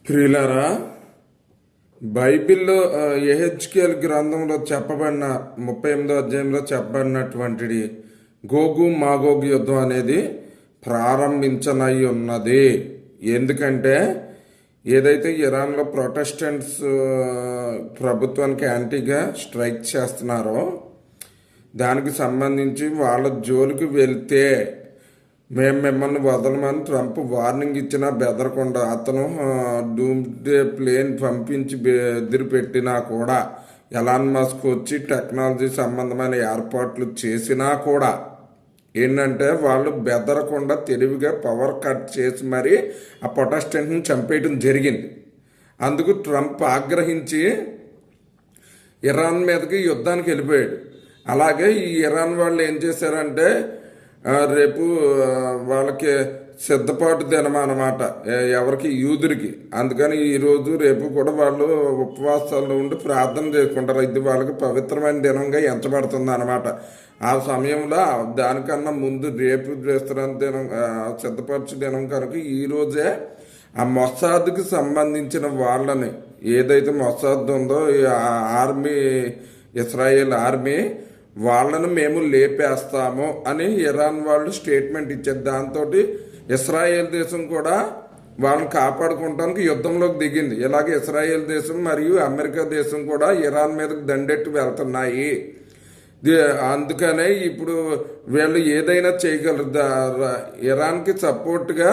ప్రియులారా, బైబిల్లో యెహెజ్కేలు గ్రంథంలో చెప్పబడిన 38వ అధ్యాయంలో చెప్పబడినటువంటి గోగు మాగోగు యుద్ధం అనేది ప్రారంభించనై ఉన్నది. ఎందుకంటే ఏదైతే ఇరాన్లో ప్రొటెస్టెంట్స్ ప్రభుత్వానికి యాంటీగా స్ట్రైక్ చేస్తున్నారో దానికి సంబంధించి వాళ్ళ జోలికి వెళ్తే మేము మిమ్మల్ని వదలమని ట్రంప్ వార్నింగ్ ఇచ్చినా బెదరకుండా అతను డూమ్స్డే ప్లేన్ పంపించి ఎదురుపెట్టినా కూడా ఎలాన్ మస్క్ వచ్చి టెక్నాలజీ సంబంధమైన ఏర్పాట్లు చేసినా కూడా ఏంటంటే వాళ్ళు బెదరకుండా తెలివిగా పవర్ కట్ చేసి మరీ ఆ ప్రొటెస్టెంట్ని చంపేయడం జరిగింది. అందుకు ట్రంప్ ఆగ్రహించి ఇరాన్ మీదకి యుద్ధానికి వెళ్ళిపోయాడు. అలాగే ఈ ఇరాన్ వాళ్ళు ఏం చేశారంటే రేపు వాళ్ళకి సిద్ధపాటు దినం అన్నమాట, ఎవరికి యూదుడికి. అందుకని ఈరోజు రేపు కూడా వాళ్ళు ఉపవాసాల్లో ఉండి ప్రార్థన చేసుకుంటారు. ఇది వాళ్ళకి పవిత్రమైన దినంగా ఎంచబడుతుంది అన్నమాట. ఆ సమయంలో దానికన్నా ముందు రేపు చేస్తున్న దినం సిద్ధపరచు దినం కనుక ఈరోజే ఆ మొసాద్కి సంబంధించిన వాళ్ళని, ఏదైతే మొసాద్ ఉందో ఆర్మీ, ఇస్రాయేల్ ఆర్మీ వాళ్ళను మేము లేపేస్తాము అని ఇరాన్ వాళ్ళు స్టేట్మెంట్ ఇచ్చారు. దాంతో ఇస్రాయేల్ దేశం కూడా వాళ్ళని కాపాడుకోవడానికి యుద్ధంలోకి దిగింది. ఇలాగే ఇస్రాయేల్ దేశం మరియు అమెరికా దేశం కూడా ఇరాన్ మీదకి దండెట్టి వెళ్తున్నాయి. అందుకనే ఇప్పుడు వీళ్ళు ఏదైనా చేయగలరు. ఇరాన్కి సపోర్ట్గా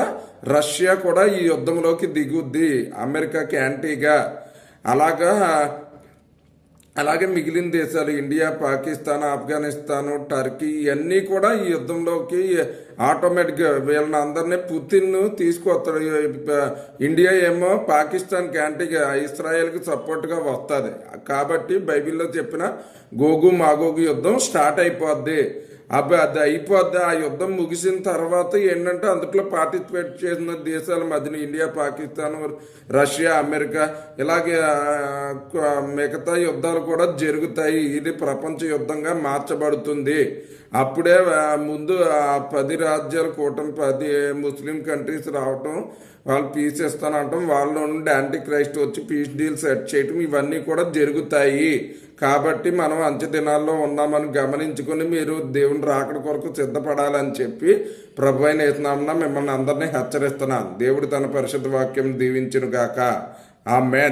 రష్యా కూడా ఈ యుద్ధంలోకి దిగుద్ది, అమెరికాకి యాంటీగా. అలాగే మిగిలిన దేశాలు ఇండియా, పాకిస్తాన్, ఆఫ్ఘనిస్తాను, టర్కీ ఇవన్నీ కూడా ఈ యుద్ధంలోకి ఆటోమేటిక్గా వీళ్ళని అందరినీ పుతిన్ తీసుకొస్తాడు. ఇండియా ఏమో పాకిస్తాన్కి యాంటీగా ఇస్రాయేల్కి సపోర్ట్గా వస్తుంది. కాబట్టి బైబిల్లో చెప్పిన గోగు మాగోగు యుద్ధం స్టార్ట్ అయిపోద్ది. అది అయిపోద్ది. ఆ యుద్ధం ముగిసిన తర్వాత ఏంటంటే అందులో పార్టిసిపేట్ చేసిన దేశాల మధ్యన ఇండియా, పాకిస్తాన్, రష్యా, అమెరికా ఇలాగే మిగతా యుద్ధాలు కూడా జరుగుతాయి. ఇది ప్రపంచ యుద్ధంగా మార్చబడుతుంది. అప్పుడే ముందు 10 రాజ్యాల కూటమి, 10 ముస్లిం కంట్రీస్ రావటం, వాళ్ళు పీస్ ఇస్తానంటాం, వాళ్ళ నుండి యాంటీ క్రైస్ట్ వచ్చి పీస్ డీల్ సెట్ చేయటం, ఇవన్నీ కూడా జరుగుతాయి. కాబట్టి మనం అంచె దినాల్లో ఉన్నామని గమనించుకొని మీరు దేవుని రాకడ కొరకు సిద్ధపడాలని చెప్పి ప్రభు అయిన యేసునామమున మిమ్మల్ని అందరినీ హెచ్చరిస్తున్నాను. దేవుడు తన పరిశుద్ధ వాక్యం దీవించును గాక. ఆమేన్.